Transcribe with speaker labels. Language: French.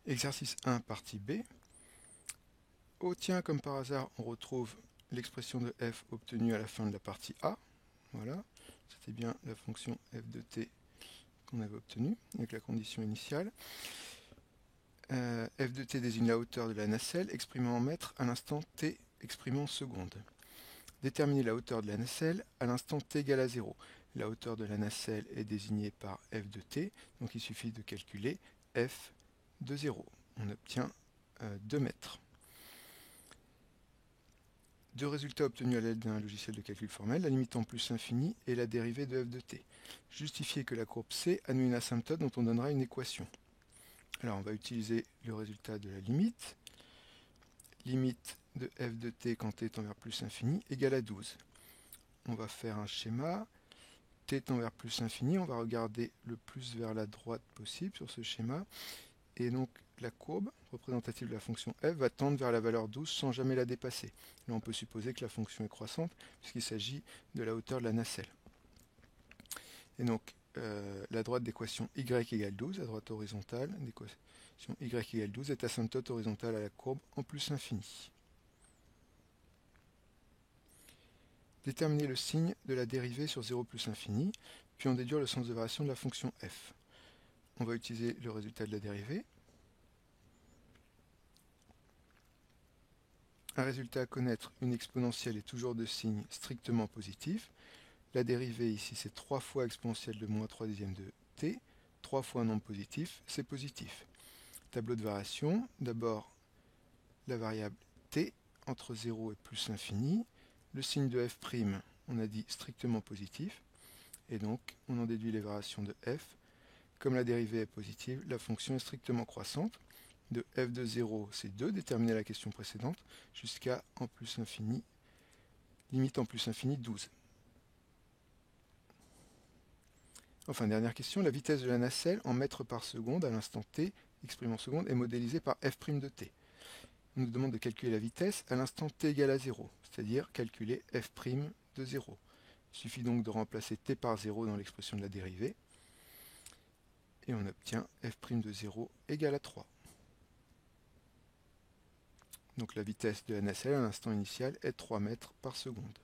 Speaker 1: Exercice 1, partie B. Oh tiens, comme par hasard, on retrouve l'expression de f obtenue à la fin de la partie A. Voilà, c'était bien la fonction f de t qu'on avait obtenue avec la condition initiale. F de t désigne la hauteur de la nacelle exprimée en mètres à l'instant t exprimé en secondes. Déterminer la hauteur de la nacelle à l'instant t égale à 0. La hauteur de la nacelle est désignée par f de t, donc il suffit de calculer f de 0. On obtient 2 mètres. Deux résultats obtenus à l'aide d'un logiciel de calcul formel, la limite en plus infinie et la dérivée de f de t. Justifier que la courbe C annule une asymptote dont on donnera une équation. Alors on va utiliser le résultat de la limite. Limite de f de t quand t tend vers plus infini égale à 12. On va faire un schéma. T tend vers plus infini, on va regarder le plus vers la droite possible sur ce schéma. Et donc la courbe représentative de la fonction f va tendre vers la valeur 12 sans jamais la dépasser. Là on peut supposer que la fonction est croissante puisqu'il s'agit de la hauteur de la nacelle. Et donc la droite d'équation y égale 12, la droite horizontale d'équation y égale 12 est asymptote horizontale à la courbe en plus infini. Déterminer le signe de la dérivée sur 0 plus infini, puis en déduire le sens de variation de la fonction f. On va utiliser le résultat de la dérivée. Un résultat à connaître, une exponentielle est toujours de signe strictement positif. La dérivée ici c'est 3 fois exponentielle de moins 3 dixièmes de t, 3 fois un nombre positif, c'est positif. Tableau de variation, d'abord la variable t entre 0 et plus infini. Le signe de f', on a dit strictement positif, et donc on en déduit les variations de f. Comme la dérivée est positive, la fonction est strictement croissante. De f de 0, c'est 2, déterminé à la question précédente, jusqu'à en plus infini, limite en plus infini 12. Enfin, dernière question, la vitesse de la nacelle en mètres par seconde à l'instant t, exprimée en secondes, est modélisée par f' de t. On nous demande de calculer la vitesse à l'instant t égale à 0, c'est-à-dire calculer f' de 0. Il suffit donc de remplacer t par 0 dans l'expression de la dérivée, et on obtient f' de 0 égale à 3. Donc la vitesse de la nacelle à l'instant initial est 3 mètres par seconde.